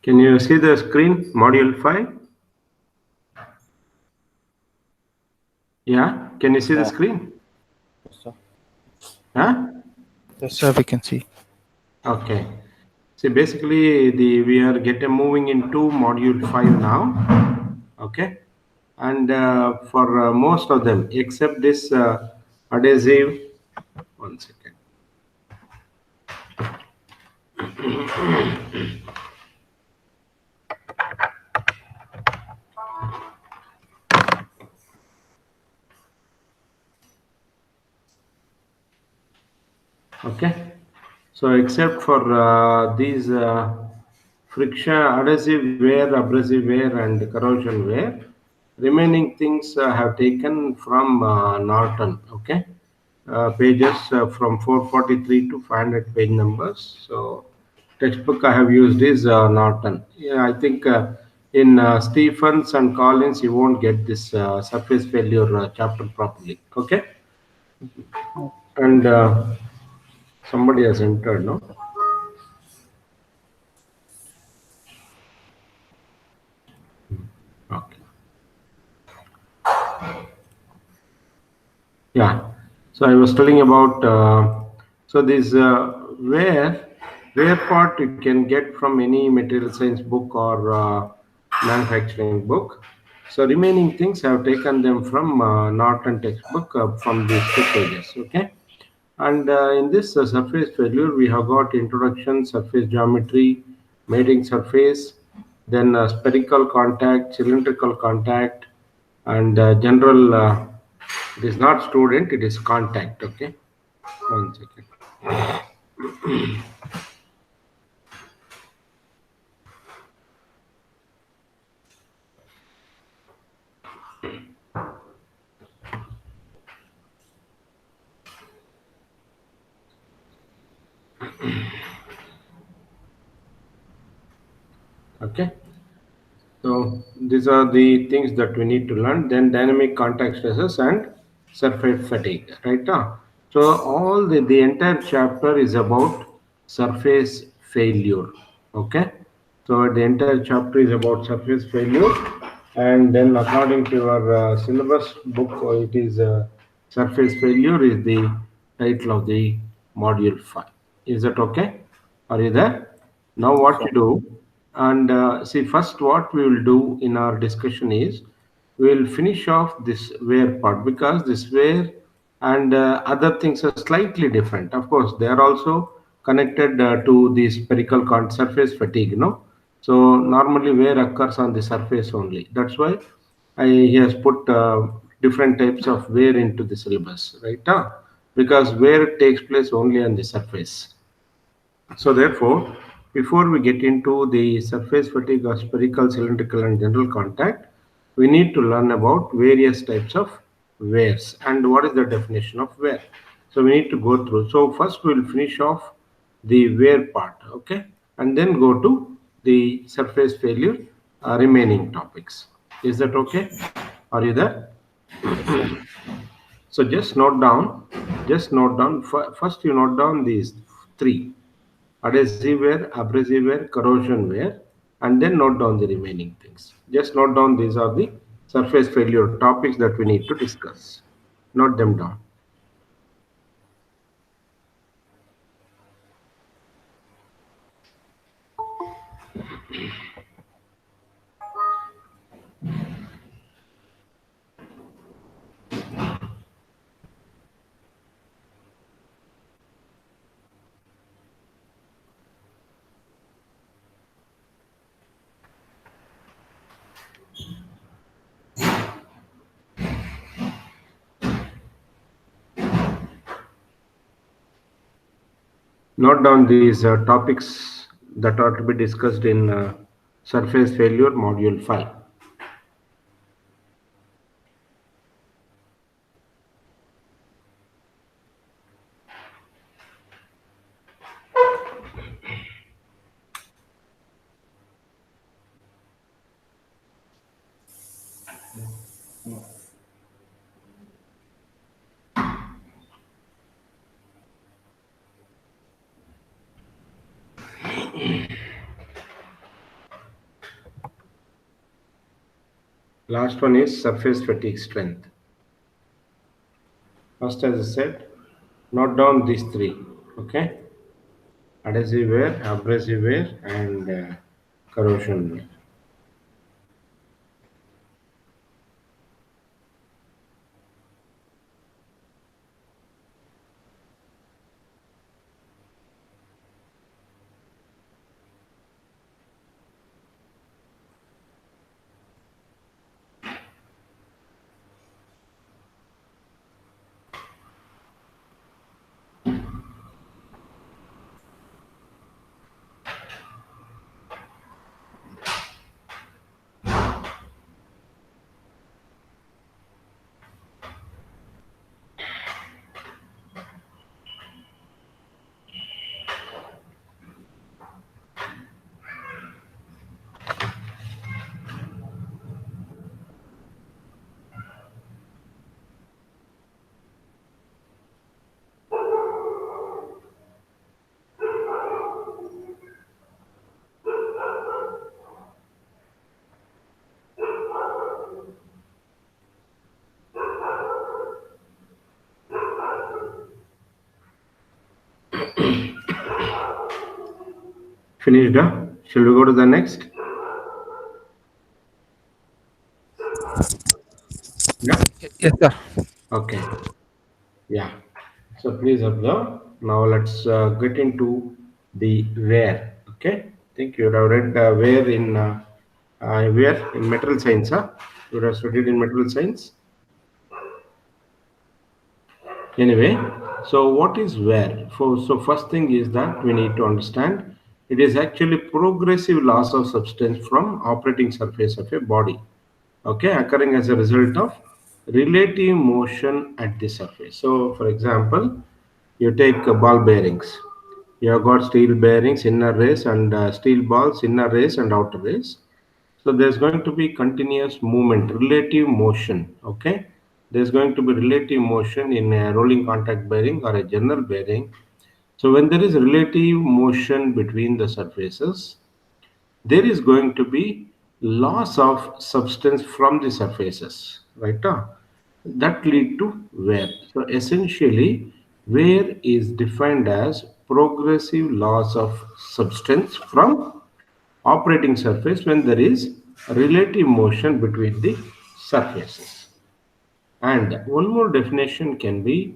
Can you see the screen, module 5? Yeah, can you see the Yeah. screen? Yes, sir. Huh? Yes, sir, we can see. Okay. See, basically, we are getting moving into module 5 now. Okay. And for most of them, except this adhesive, one second. Okay. So except for these friction, adhesive wear, abrasive wear, and corrosion wear, remaining things have taken from Norton. Okay. Pages from 443 to 500 page numbers. So textbook I have used is Norton. Yeah, I think in Stephens and Collins you won't get this surface failure chapter properly. Okay. And somebody has entered, no? Okay. Yeah. So I was telling about so this where part you can get from any material science book or manufacturing book. So remaining things I have taken them from Norton textbook from these two pages. Okay. And in this surface failure, we have got introduction, surface geometry, mating surface, then spherical contact, cylindrical contact, and general. It is not student; it is contact. Okay, one second. Okay, so these are the things that we need to learn. Then dynamic contact stresses and surface fatigue. Right now, so all the entire chapter is about surface failure. Okay, so the entire chapter is about surface failure, and then according to your syllabus book, it is surface failure is the title of the module 5. Is that okay? Are you there? Now Yes, what sir. you do, and see first what we will do in our discussion is we will finish off this wear part because this wear and other things are slightly different. Of course, they are also connected to the spherical surface fatigue, So normally wear occurs on the surface only. That's why he has put different types of wear into the syllabus, right? Because wear takes place only on the surface. So therefore, before we get into the surface fatigue or spherical, cylindrical, and general contact, we need to learn about various types of wears and what is the definition of wear. So we need to go through. So first we will finish off the wear part, okay, and then go to the surface failure remaining topics. Is that okay? Are you there? Yes, sir. So just note down. First you note down these three: adhesive wear, abrasive wear, corrosion wear, and then note down the remaining things. Just note down these are the surface failure topics that we need to discuss. Note them down. Note down these topics that are to be discussed in surface failure module 5. Last one is surface fatigue strength. First, as I said, note down these three. Okay, adhesive wear, abrasive wear, and corrosion wear. Finished? Shall we go to the next? Yeah. Yes, sir. Okay. Yeah. So please observe. Now let's get into the wear. Okay. I think you would have read wear in material science. Huh? You would have studied in material science. Anyway, so what is wear? So first thing is that we need to understand it is actually progressive loss of substance from operating surface of a body. Okay, occurring as a result of relative motion at the surface. So, for example, you take ball bearings. You have got steel bearings, inner race, and steel balls, inner race and outer race. So there's going to be continuous movement, relative motion. Okay, there's going to be relative motion in a rolling contact bearing or a general bearing. So when there is relative motion between the surfaces, there is going to be loss of substance from the surfaces, right? That lead to wear. So essentially, wear is defined as progressive loss of substance from operating surface when there is relative motion between the surfaces. And one more definition can be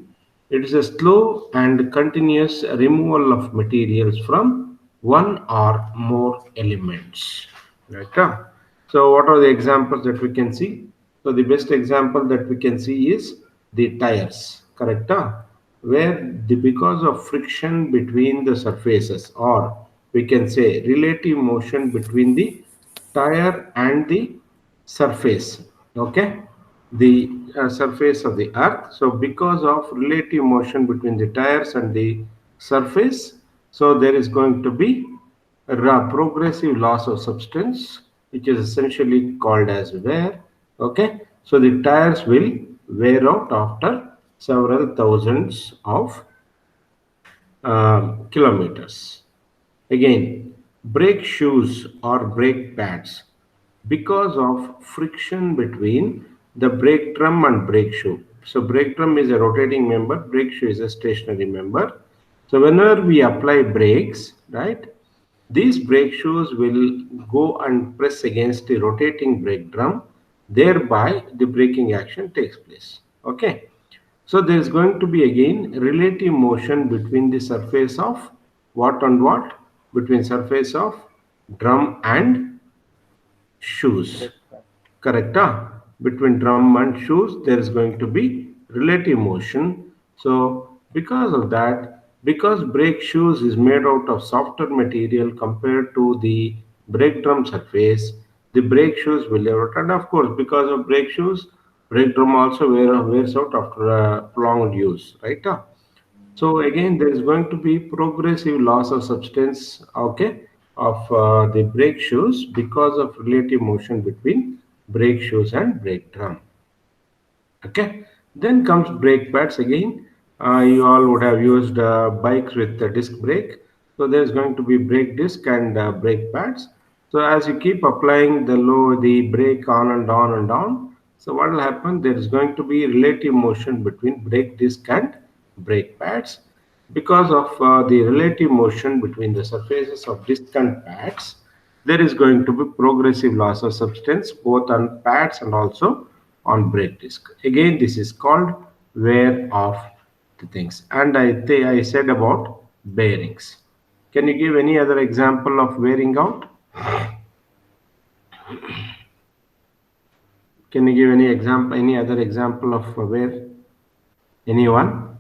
it is a slow and continuous removal of materials from one or more elements. Right? So, what are the examples that we can see? So, the best example that we can see is the tires, correct? Where because of friction between the surfaces, or we can say relative motion between the tire and the surface, okay, the surface of the earth. So because of relative motion between the tires and the surface, so there is going to be a progressive loss of substance, which is essentially called as wear. Okay, so the tires will wear out after several thousands of kilometers. Again, brake shoes or brake pads because of friction between the brake drum and brake shoe. So brake drum is a rotating member, brake shoe is a stationary member. So whenever we apply brakes, right, these brake shoes will go and press against the rotating brake drum, thereby the braking action takes place. Okay. So there is going to be again relative motion between the surface of what and what? Between surface of drum and shoes. Correct? Between drum and shoes, there is going to be relative motion. So because of that, because brake shoes is made out of softer material compared to the brake drum surface, the brake shoes will erode. And of course, because of brake shoes, brake drum also wears out after prolonged use, right? So again, there is going to be progressive loss of substance, okay, of the brake shoes because of relative motion between brake shoes and brake drum. Okay, then comes brake pads again. You all would have used bikes with the disc brake. So there's going to be brake disc and brake pads. So as you keep applying the brake on and on and on, so what will happen? There is going to be relative motion between brake disc and brake pads. Because of the relative motion between the surfaces of disc and pads, there is going to be progressive loss of substance both on pads and also on brake disc. Again, this is called wear of the things. And I said about bearings. Can you give any other example of wearing out? Can you give any example, any other example of where? Anyone?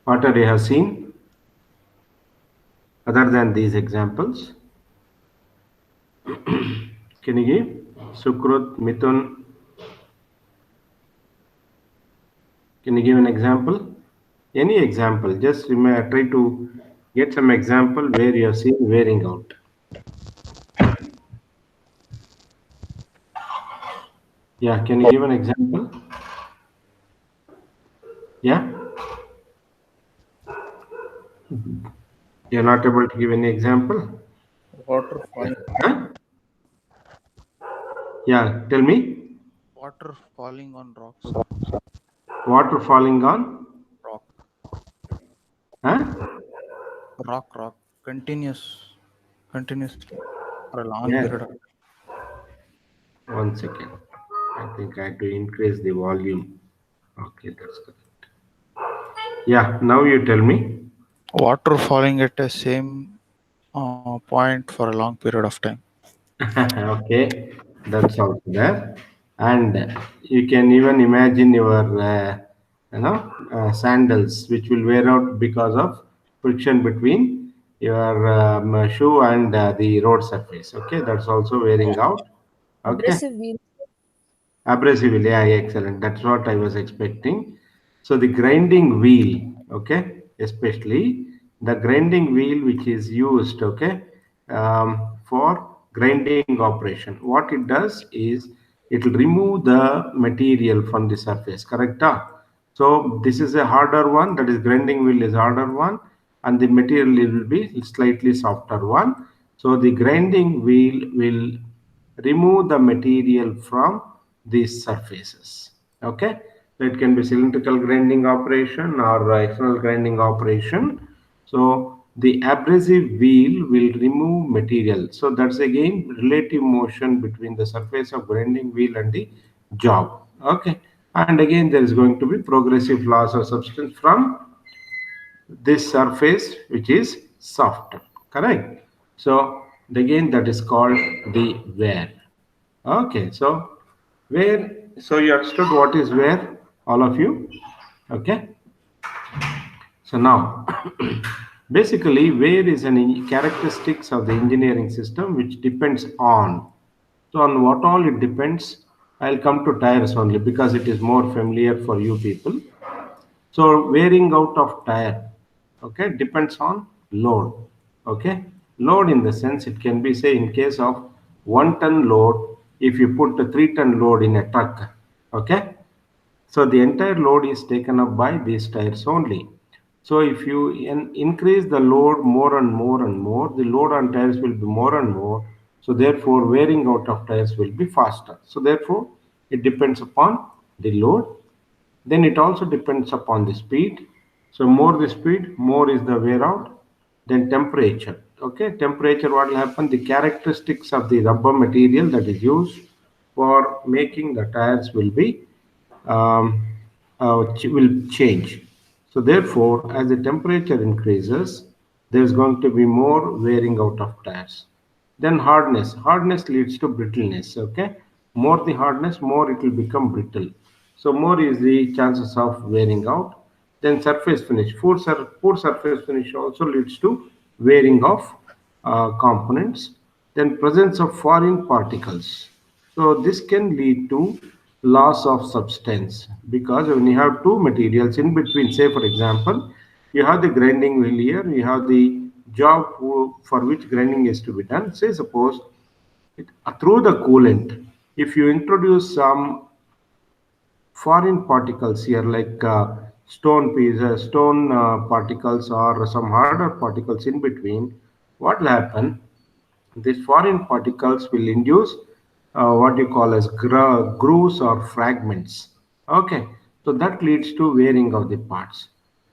What are you have seen other than these examples? Can you give? Sukrut, Mithun, can you give an example? Any example? Just try to get some example where you have seen wearing out. Yeah, can you give an example? Yeah, you're not able to give any example? Water falling, Huh? Yeah, tell me. water falling on rocks. Water falling on? Rock, Huh? rock, continuously for a long Yeah, period of. 1 second. I think I had to increase the volume. Okay, that's good. Yeah, now you tell me. Water falling at the same point for a long period of time. Okay, that's also there. And you can even imagine your, sandals, which will wear out because of friction between your shoe and the road surface. Okay, that's also wearing out. Okay. Abrasive wheel. Abrasive, yeah, excellent. That's what I was expecting. So the grinding wheel, okay, especially the grinding wheel which is used, okay, for grinding operation. What it does is it will remove the material from the surface, correct? So this is a harder one, that is grinding wheel is harder one, and the material will be slightly softer one. So the grinding wheel will remove the material from these surfaces. Okay, so it can be cylindrical grinding operation or external grinding operation. So the abrasive wheel will remove material. So that's again relative motion between the surface of grinding wheel and the job. Okay, and again there is going to be progressive loss of substance from this surface which is softer, correct? So again that is called the wear. Okay, so wear, so you understood what is wear, all of you? Okay, so now basically wear is an characteristics of the engineering system which depends on, so on what all it depends. I'll come to tires only because it is more familiar for you people. So wearing out of tire, okay, depends on load. Okay, load in the sense it can be say in case of 1 ton load, if you put a 3 ton load in a truck, okay, so the entire load is taken up by these tires only. So if you increase the load more and more and more, the load on tires will be more and more. So therefore, wearing out of tires will be faster. So therefore, it depends upon the load. Then it also depends upon the speed. So more the speed, more is the wear out. Then temperature. Okay, temperature, what will happen? The characteristics of the rubber material that is used for making the tires will be um, will change. So therefore, as the temperature increases, there is going to be more wearing out of tires. Then hardness. Hardness leads to brittleness. Okay, more the hardness, more it will become brittle. So more is the chances of wearing out. Then surface finish. Poor surface finish also leads to wearing of components. Then presence of foreign particles. So this can lead to loss of substance because when you have two materials in between, say for example, you have the grinding wheel here, you have the job for which grinding is to be done. Say suppose through the coolant, if you introduce some foreign particles here like stone particles or some harder particles in between, what will happen? These foreign particles will induce what you call as grooves or fragments. Okay, so that leads to wearing of the parts.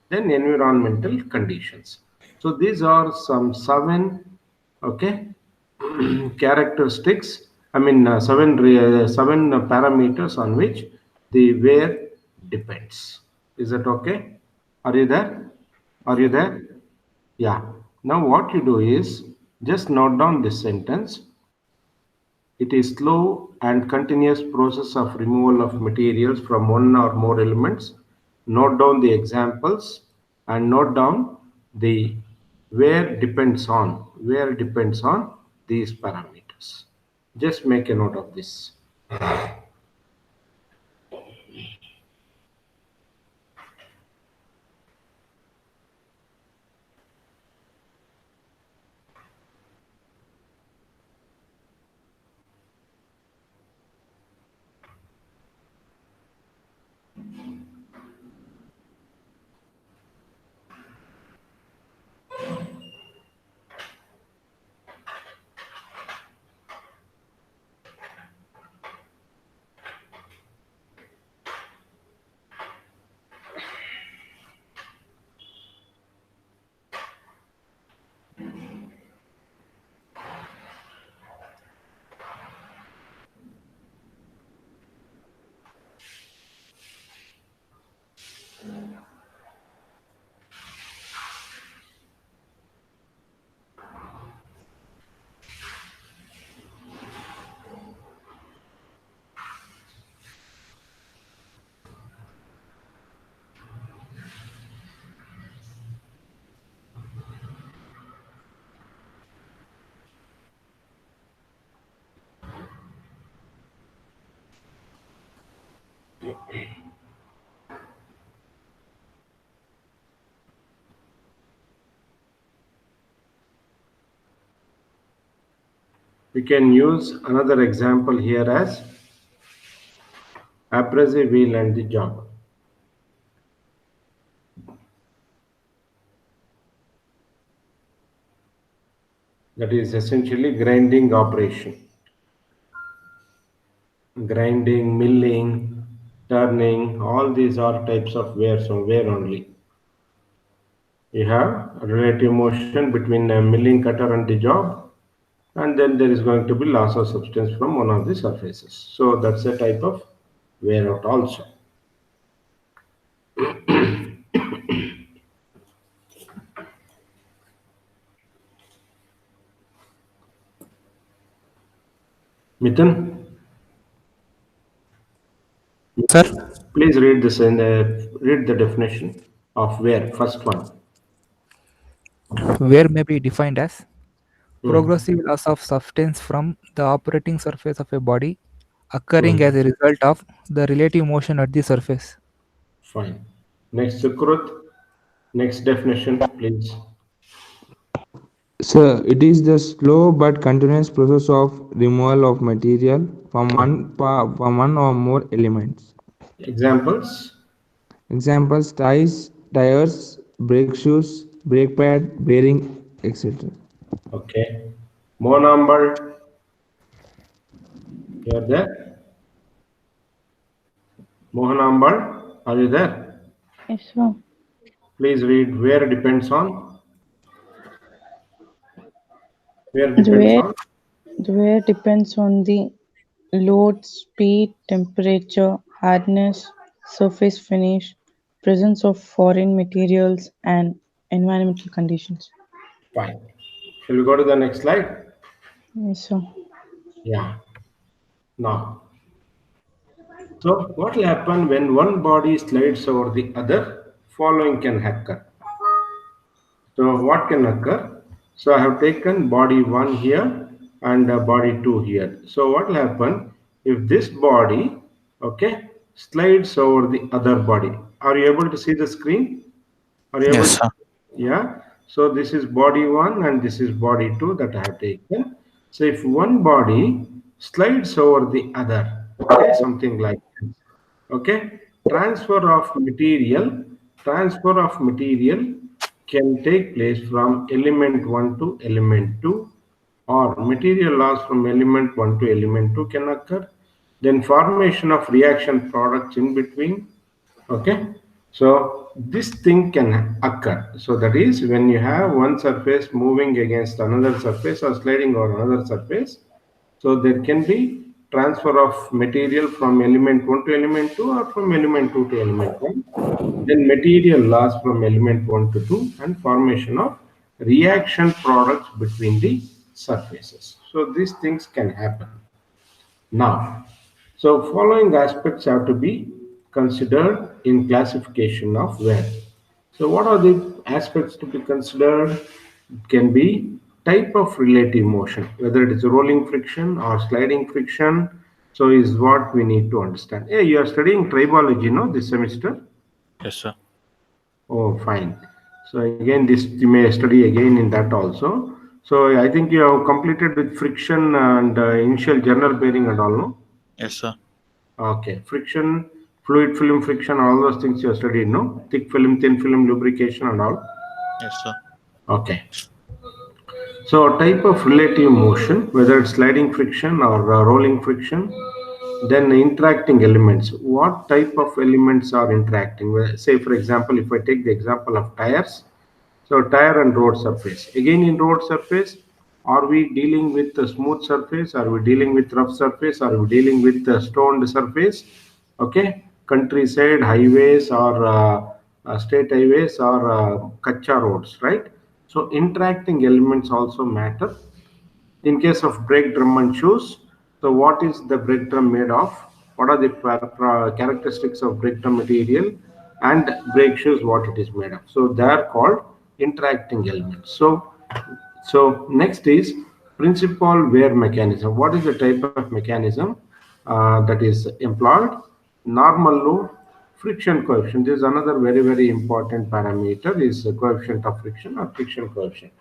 Then environmental conditions. So these are some seven, okay, characteristics. I mean, seven parameters on which the wear depends. Is that okay? Are you there? Are you there? Yeah. Now what you do is just note down this sentence. It is slow and continuous process of removal of materials from one or more elements. Note down the examples and note down the where depends on these parameters. Just make a note of this. We can use another example here as abrasive wheel and the job. That is essentially grinding operation. Grinding, milling, turning, all these are types of wear, so wear only. You have a relative motion between a milling cutter and the job, and then there is going to be loss of substance from one of the surfaces. So that's a type of wear out also. Mithun, Sir, please read this and read the definition of wear. First one. wear may be defined as Hmm. progressive loss of substance from the operating surface of a body occurring Hmm. as a result of the relative motion at the surface. Fine. Next, Sukrut. Next definition, please. So it is the slow but continuous process of removal of material from one or more elements. Examples. Examples: tires, brake shoes, brake pad, bearing, etc. Okay. More number. You are there? Mohanambar, are you there? Yes, sir. Please read where depends on. Where The depends wear, on. the wear depends on the load, speed, temperature, hardness, surface finish, presence of foreign materials, and environmental conditions. Fine. Shall we go to the next slide? Yes, sir. Yeah. Now, so what will happen when one body slides over the other? Following can occur. So what can occur? So I have taken body 1 here and body 2 here. So what will happen if this body, okay, slides over the other body? Are you able to see the screen? Are you able Yes, to? sir. Yeah. So this is body 1 and this is body 2 that I have taken. So if one body slides over the other, okay, something like this. Okay, transfer of material, transfer of material can take place from element 1 to element 2 or material loss from element 1 to element 2 can occur. Then formation of reaction products in between. Okay, so this thing can occur. So that is when you have one surface moving against another surface or sliding over another surface. So there can be transfer of material from element 1 to element 2 or from element 2 to element 1. Then material loss from element 1 to 2 and formation of reaction products between the surfaces. So these things can happen. Now, so following aspects have to be considered in classification of wear. So what are the aspects to be considered? It can be type of relative motion, whether it is rolling friction or sliding friction. So is what we need to understand. Hey, you are studying tribology, no, this semester? Yes, sir. Oh, fine. So again, this you may study again in that also. So I think you have completed with friction and initial general bearing and all, no? Yes, sir. Okay, friction, fluid film friction, all those things you have studied, no? Thick film, thin film, lubrication and all. Yes, sir. Okay. So type of relative motion, whether it's sliding friction or rolling friction, then interacting elements. What type of elements are interacting? Well, say for example, if I take the example of tires, so tire and road surface. Again in road surface, are we dealing with a smooth surface? Are we dealing with rough surface? Are we dealing with a stoned surface? Okay, countryside highways or state highways or kacha roads, right? So interacting elements also matter. In case of brake drum and shoes, so what is the brake drum made of? What are the characteristics of brake drum material and brake shoes, what it is made of? So they are called interacting elements. So next is principal wear mechanism. What is the type of mechanism that is employed? Normal load, friction coefficient. This is another very important parameter is the coefficient of friction or friction coefficient.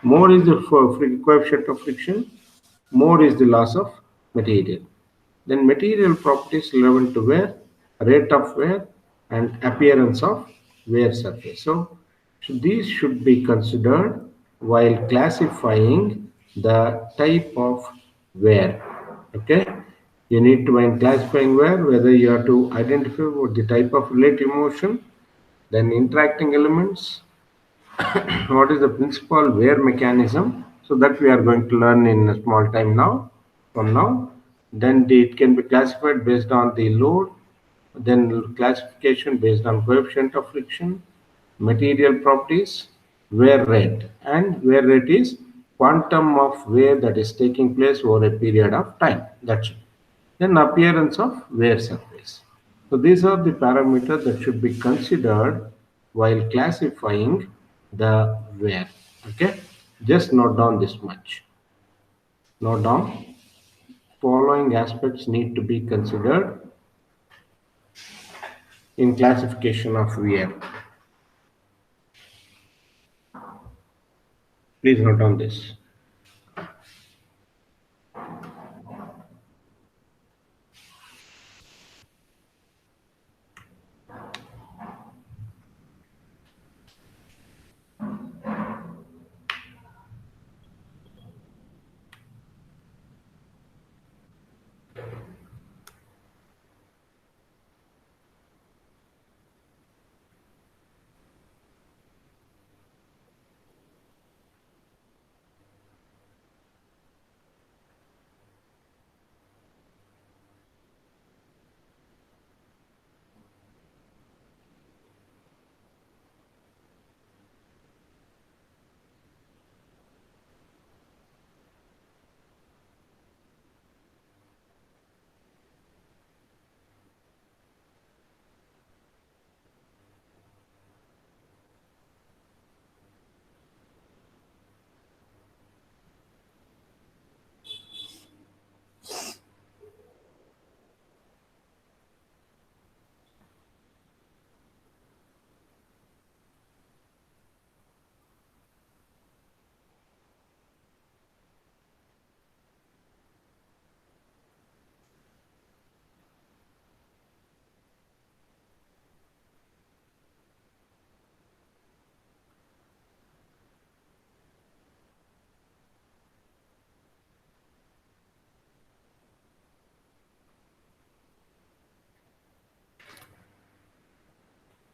More is the coefficient of friction, more is the loss of material. Then material properties relevant to wear, rate of wear, and appearance of wear surface. So these should be considered while classifying the type of wear. Okay, you need to, when classifying wear, whether you have to identify what the type of relative motion, then interacting elements, what is the principal wear mechanism, so that we are going to learn in a small time now from now. Then it can be classified based on the load, then classification based on coefficient of friction, material properties, wear rate, and wear rate is quantum of wear that is taking place over a period of time. That's it. Then appearance of wear surface. So these are the parameters that should be considered while classifying the wear. Okay, just note down this much. Note down, following aspects need to be considered in classification of wear. Please note down this.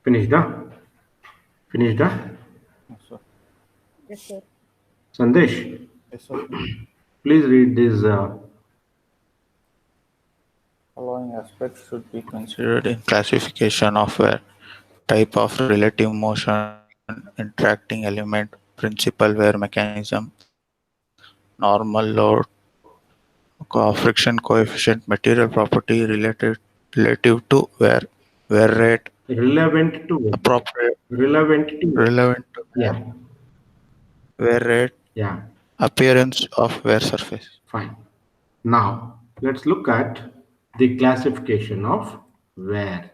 Finished, huh? Finished, huh? Yes, sir. Yes, sir. Sandesh, Yes, sir. please read this. Following aspects should be considered in classification of wear: type of relative motion, interacting element, principal wear mechanism, normal load, friction coefficient, material property relative to wear rate, Relevant to what? appropriate Relevant to what? relevant to Yeah, wear rate, yeah, appearance of wear surface. fine. Now, let's look at the classification of wear.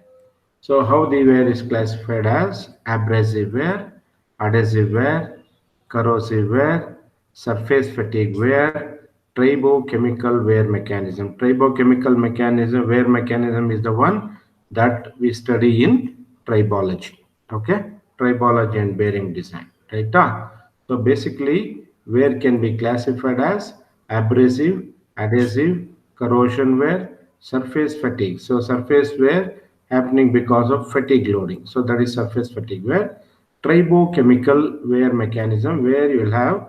So, how the wear is classified as abrasive wear, adhesive wear, corrosive wear, surface fatigue wear, tribochemical wear mechanism. Tribochemical mechanism, wear mechanism is the one that we study in tribology. Okay, tribology and bearing design. Right? So basically, wear can be classified as abrasive, adhesive, corrosion wear, surface fatigue. So surface wear happening because of fatigue loading. So that is surface fatigue wear. Tribochemical wear mechanism where you will have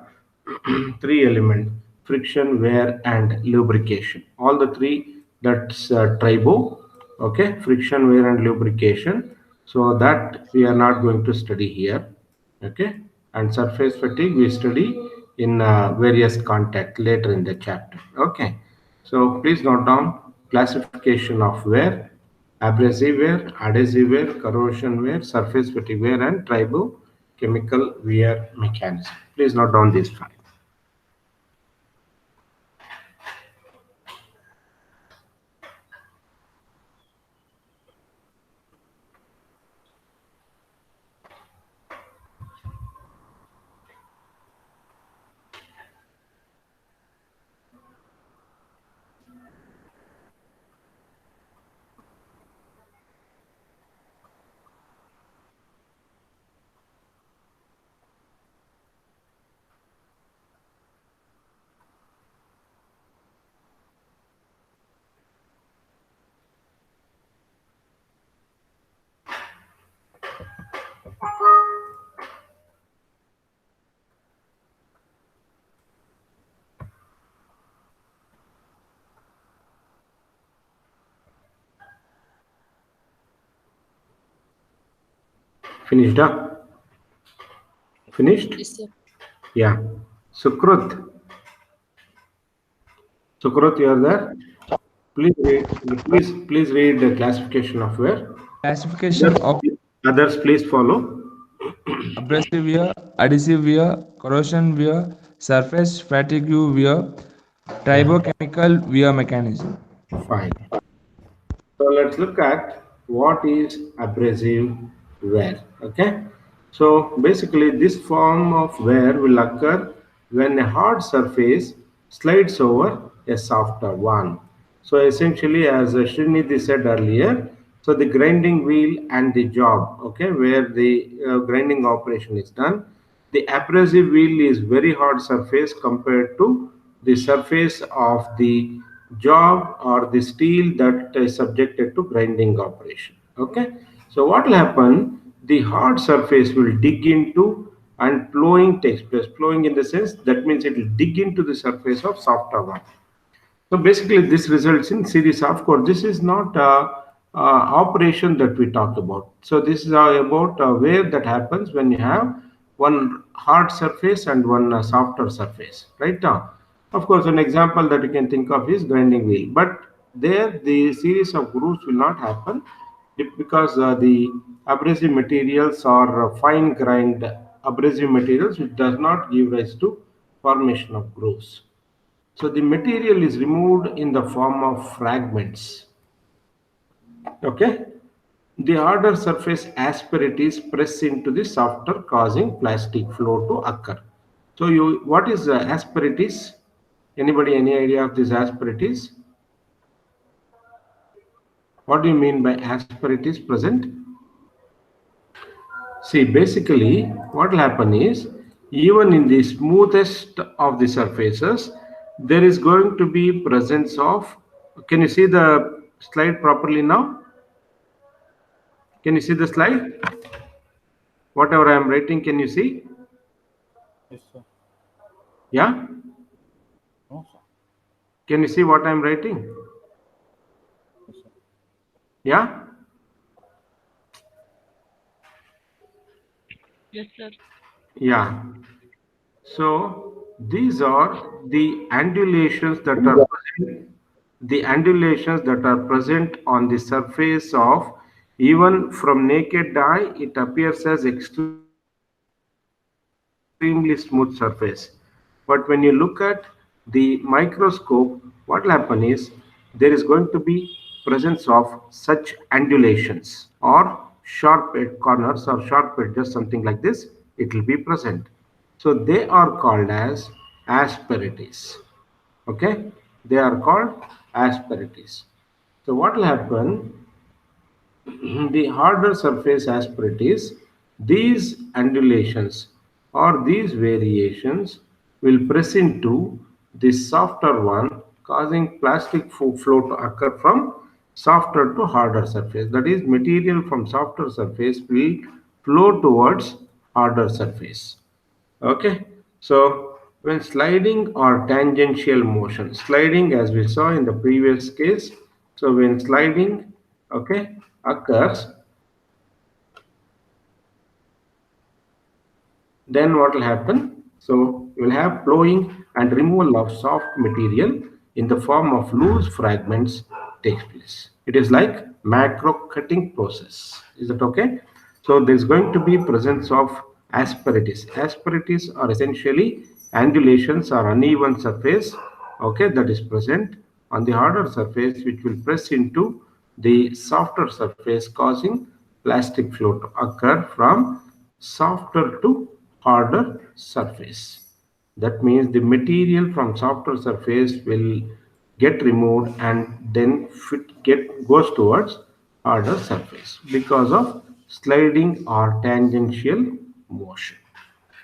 three elements: friction, wear, and lubrication. All the three, that's tribo. Okay, friction, wear, and lubrication. So that we are not going to study here. Okay, and surface fatigue we study in various contact later in the chapter. Okay, so please note down classification of wear: abrasive wear, adhesive wear, corrosion wear, surface fatigue wear, and tribochemical wear mechanism. Please note down these five. Finished up? Finished? Yes, sir. Yeah. Sukrut. Sukrut, you are there? Please read the classification of wear. Classification of Others, please follow. abrasive wear, adhesive wear, corrosion wear, surface fatigue wear, tribochemical wear mechanism. Fine. So let's look at what is abrasive wear. Okay. So basically, this form of wear will occur when a hard surface slides over a softer one. So essentially, as Srinidhi said earlier, so the grinding wheel and the job, okay, where the grinding operation is done, the abrasive wheel is very hard surface compared to the surface of the job or the steel that is subjected to grinding operation. Okay, so what will happen? The hard surface will dig into and plowing takes place. Plowing in the sense that means it will dig into the surface of softer one. So basically, this results in series of code. This is not operation that we talk about. So this is about where that happens when you have one hard surface and one softer surface, right? Of course, an example that you can think of is grinding wheel, but there the series of grooves will not happen because the abrasive materials are fine grind abrasive materials, which does not give rise to formation of grooves. So the material is removed in the form of fragments. Okay. The harder surface asperities press into the softer, causing plastic flow to occur. So what is asperities? Anybody any idea of these asperities? What do you mean by asperities present? See, basically, what will happen is, even in the smoothest of the surfaces, there is going to be presence of, can you see the slide properly now? Can you see the slide? Whatever I am writing, can you see? Yes, sir. Yeah? No, sir. Can you see what I am writing? Yes, sir. Yeah? Yes, sir. Yeah. So these are the undulations that are present, the undulations that are present on the surface of, even from naked eye, it appears as extremely smooth surface. But when you look at the microscope, what will happen is there is going to be presence of such undulations or sharp corners or sharp edges, something like this. It will be present. So they are called as asperities. Okay, they are called asperities. So what will happen? The harder surface asperities, these undulations or these variations will press into the softer one, causing plastic flow to occur from softer to harder surface. That is, material from softer surface will flow towards harder surface. Okay, so when sliding or tangential motion, sliding as we saw in the previous case, so when sliding, okay, occurs, then what will happen? So you will have flowing and removal of soft material in the form of loose fragments takes place. It is like macro cutting process. Is that okay? So there is going to be presence of asperities. Asperities are essentially undulations or uneven surface, okay, that is present on the harder surface, which will press into the softer surface, causing plastic flow to occur from softer to harder surface. That means the material from softer surface will get removed and then goes towards harder surface because of sliding or tangential motion.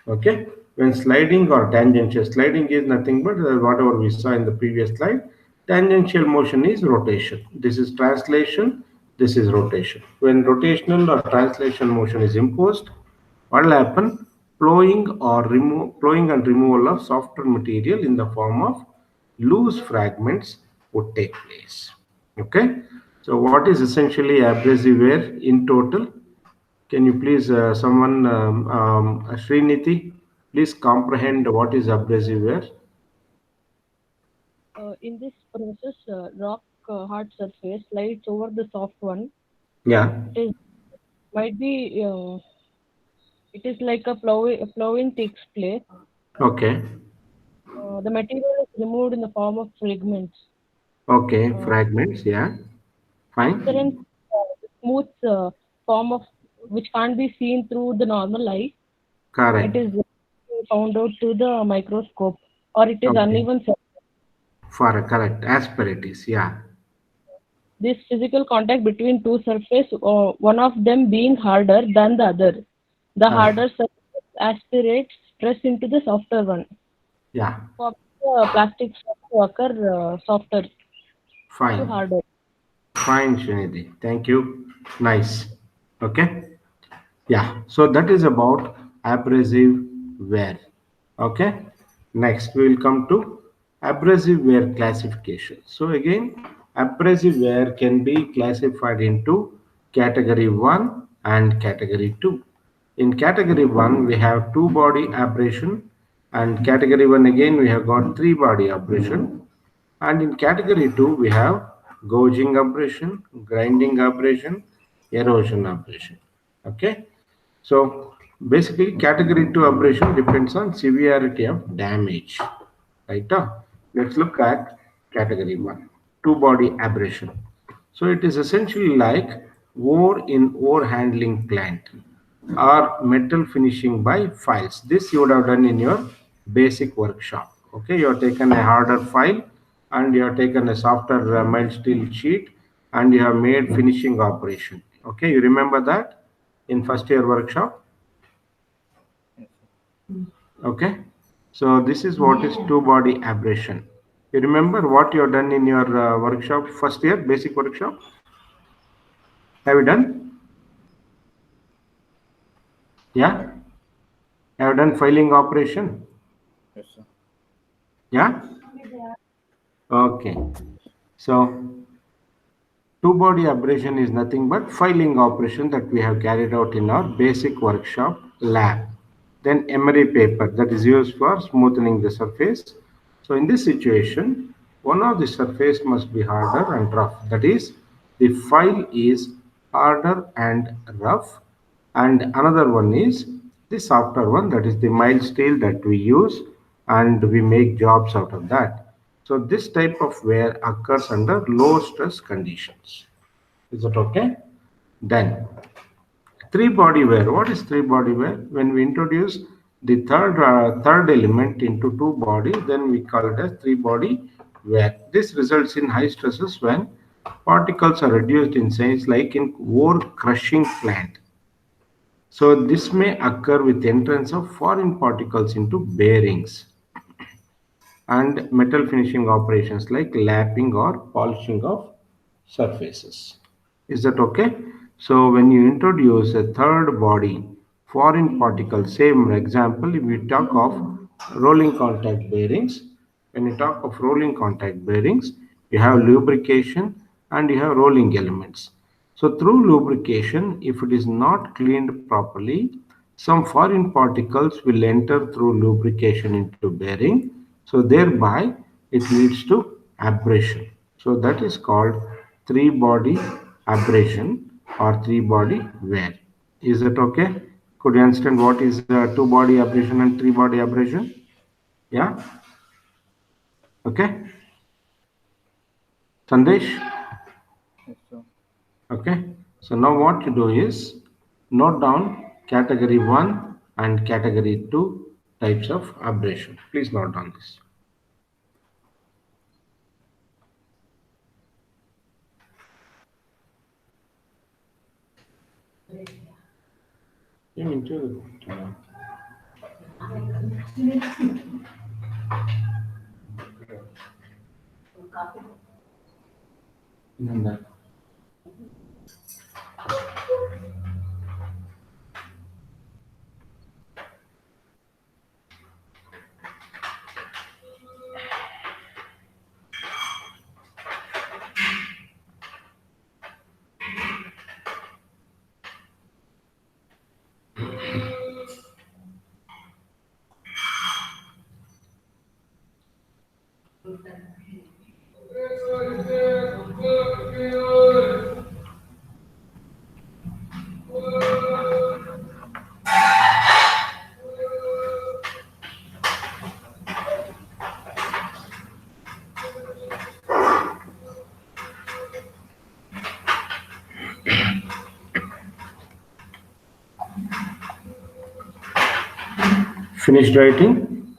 Okay, when sliding or tangential, sliding is nothing but whatever we saw in the previous slide. Tangential motion is rotation. This is translation, this is rotation. When rotational or translation motion is imposed, what will happen? Flowing and removal of softer material in the form of loose fragments would take place. Okay, so what is essentially abrasive wear in total? Can you please, Sriniti, please comprehend what is abrasive wear? In this process, rock hard surface slides over the soft one. Yeah. It is might be it is like plowing takes place. Okay. The material is removed in the form of fragments. Okay. Uh, Fragments. Yeah. Transparent, Fine. smooth form of which can't be seen through the normal eye. It Correct. is found out to the microscope, or it is Okay. uneven surface. For correct. Asperities. Yeah. This physical contact between two surfaces, one of them being harder than the other. The Correct. harder surface aspirates stress into the softer one. Yeah. For the plastic to occur softer to Fine. harder. Fine, Srinidhi. Thank you. Nice. Okay. Yeah. So that is about abrasive wear. Okay. Next, we will come to abrasive wear classification. So again, abrasive wear can be classified into category 1 and category 2. In category 1, we have two body abrasion, and category 1 again we have got three body abrasion. And in category 2, we have gouging abrasion, grinding abrasion, erosion abrasion. Okay. So basically, category 2 abrasion depends on severity of damage. Right? Let's look at category 1, two body abrasion. So it is essentially like ore in ore handling plant or metal finishing by files. This you would have done in your basic workshop. Okay, you have taken a harder file and you have taken a softer mild steel sheet and you have made finishing operation. Okay, you remember that in first year workshop? Okay, so this is what is two body abrasion. You remember what you have done in your workshop first year basic workshop? Have you done? Yeah? Have done filing operation? Yes, sir. Yeah? Okay. So two-body abrasion is nothing but filing operation that we have carried out in our basic workshop lab. Then emery paper that is used for smoothing the surface. So in this situation, one of the surface must be harder and rough. That is, the file is harder and rough, and another one is the softer one, that is the mild steel that we use and we make jobs out of that. So this type of wear occurs under low stress conditions. Is that okay? Then three body wear. What is three body wear? When we introduce the third element into two body, then we call it as three body wear. This results in high stresses when particles are reduced in size, like in ore crushing plant. So this may occur with entrance of foreign particles into bearings and metal finishing operations like lapping or polishing of surfaces. Is that okay? So when you introduce a third body, foreign particle, same example, if you talk of rolling contact bearings, when you talk of rolling contact bearings, you have lubrication and you have rolling elements. So through lubrication, if it is not cleaned properly, some foreign particles will enter through lubrication into bearing. So thereby it leads to abrasion. So that is called three body abrasion or three body wear. Is that okay? Could you understand what is two body abrasion and three body abrasion? Yeah? Okay? Sandesh? Yes, sir. Okay? So now what you do is note down category 1 and category 2 types of abrasion. Please note down this. Came into the finished writing?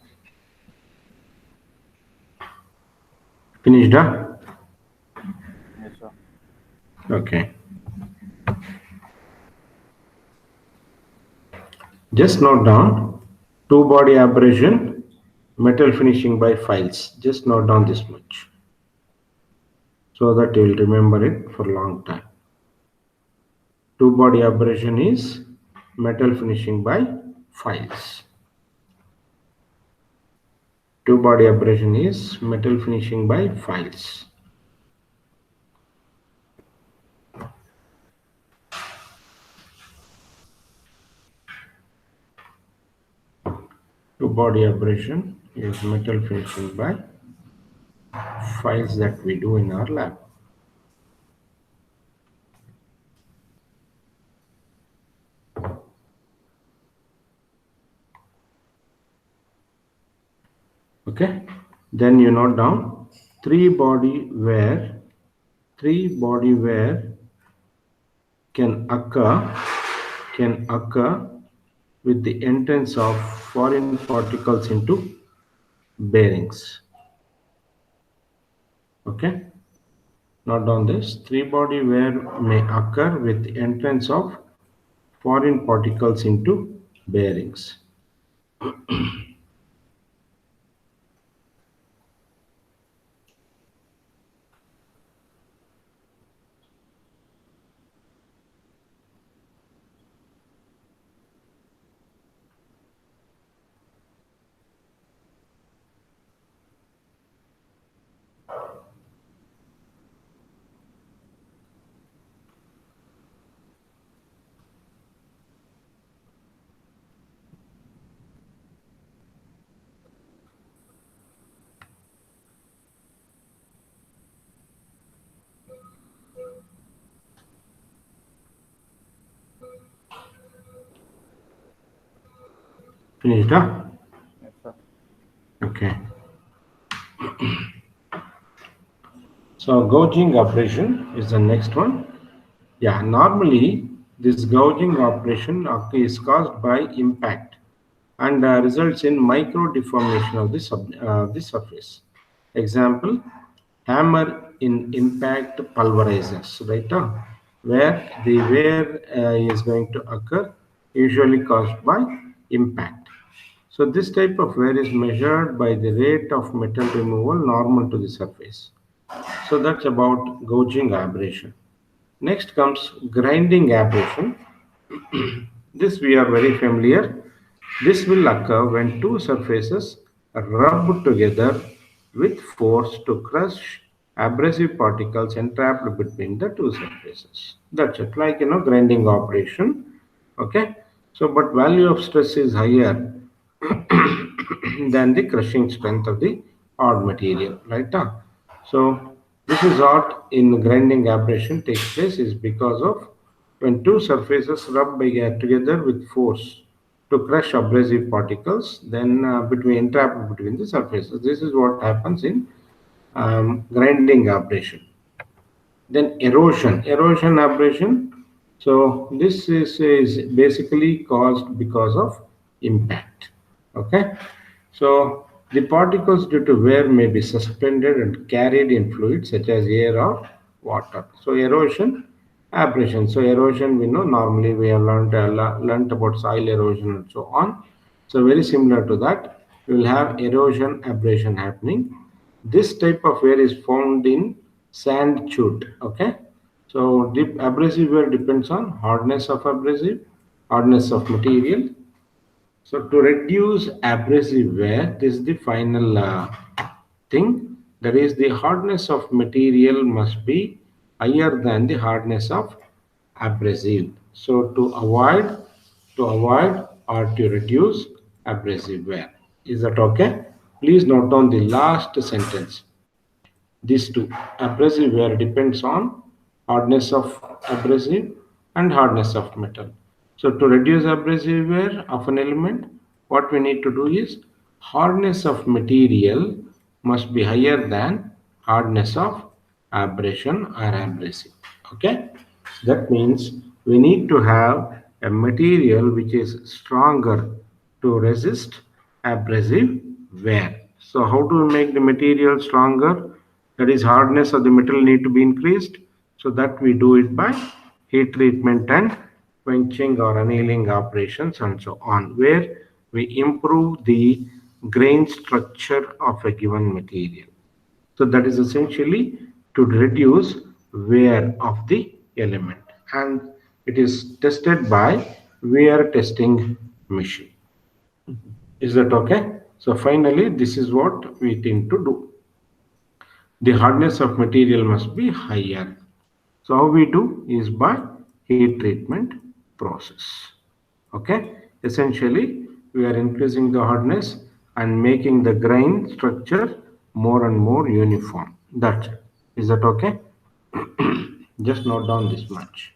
Finished up? Yes, sir. Okay. Just note down two body abrasion, metal finishing by files. Just note down this much so that you will remember it for a long time. Two body abrasion is metal finishing by files. Two body abrasion is metal finishing by files. Two body abrasion is metal finishing by files that we do in our lab. Okay, then you note down three body wear can occur with the entrance of foreign particles into bearings. Okay, note down this three body wear may occur with the entrance of foreign particles into bearings. Finished, huh? Yes, sir. Okay. So gouging operation is the next one. Yeah, normally this gouging operation is caused by impact and results in micro deformation of the surface. Example, hammer in impact pulverizers, right? Where the wear is going to occur, usually caused by impact. So this type of wear is measured by the rate of metal removal normal to the surface. So that's about gouging aberration. Next comes grinding aberration. This we are very familiar. This will occur when two surfaces rub together with force to crush abrasive particles entrapped between the two surfaces. That's it, like grinding operation. Okay. So, but value of stress is higher than the crushing strength of the hard material, right? So this is what in grinding aberration takes place is because of when two surfaces rub together with force to crush abrasive particles, then between entrapped between the surfaces. This is what happens in grinding aberration. Then erosion abrasion. So this is basically caused because of impact. Okay. So the particles due to wear may be suspended and carried in fluids such as air or water. So erosion, abrasion. So erosion, we know normally we have learned about soil erosion and so on. So very similar to that, we will have erosion abrasion happening. This type of wear is found in sand chute. Okay. So deep abrasive wear depends on hardness of abrasive, hardness of material. So to reduce abrasive wear, this is the final thing. That is, the hardness of material must be higher than the hardness of abrasive. So to avoid or to reduce abrasive wear. Is that okay? Please note down the last sentence. These two, abrasive wear depends on hardness of abrasive and hardness of metal. So to reduce abrasive wear of an element, what we need to do is hardness of material must be higher than hardness of abrasion or abrasive. Okay, that means we need to have a material which is stronger to resist abrasive wear. So how do we make the material stronger? That is, hardness of the metal need to be increased. So that we do it by heat treatment and quenching or annealing operations and so on, where we improve the grain structure of a given material. So that is essentially to reduce wear of the element, and it is tested by wear testing machine. Is that okay? So finally, this is what we tend to do. The hardness of material must be higher. So how we do is by heat treatment process. Okay. Essentially, we are increasing the hardness and making the grain structure more and more uniform. That's it. Is that okay? Just note down this much.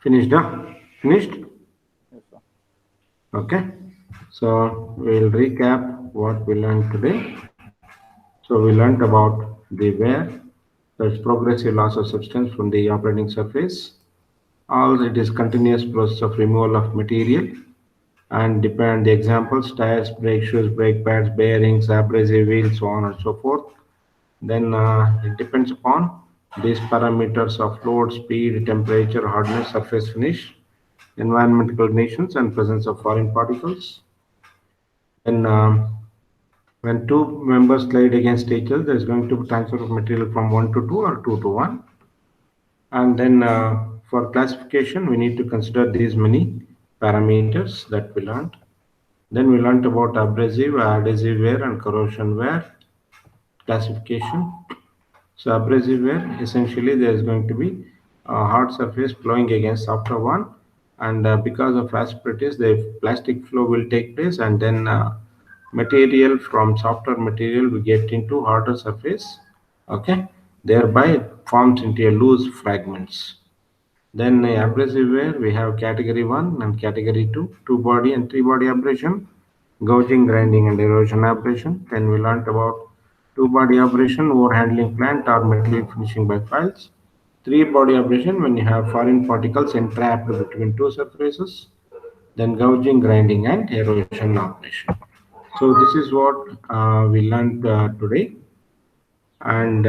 Finished, huh? Finished? Yes, sir. Okay. So we'll recap what we learned today. So we learned about the wear, that's progressive loss of substance from the operating surface. All it is continuous process of removal of material and depend the examples tires, brake shoes, brake pads, bearings, abrasive wheels, so on and so forth. Then it depends upon these parameters of load, speed, temperature, hardness, surface finish, environmental conditions, and presence of foreign particles. Then when two members slide against each other, there is going to be transfer of material from 1 to 2 or 2 to 1. And then for classification, we need to consider these many parameters that we learned. Then we learned about abrasive, adhesive wear, and corrosion wear classification. So abrasive wear, essentially there is going to be a hard surface flowing against softer one, and because of asperities, the plastic flow will take place, and then material from softer material will get into harder surface. Okay, thereby it forms into a loose fragments. Then abrasive wear, we have category 1 and category 2, two body and three body abrasion, gouging, grinding, and erosion abrasion. Then we learnt about two body abrasion, over handling plant or material finishing by files. Three body abrasion, when you have foreign particles entrapped between two surfaces. Then gouging, grinding, and erosion operation. So this is what we learned today. And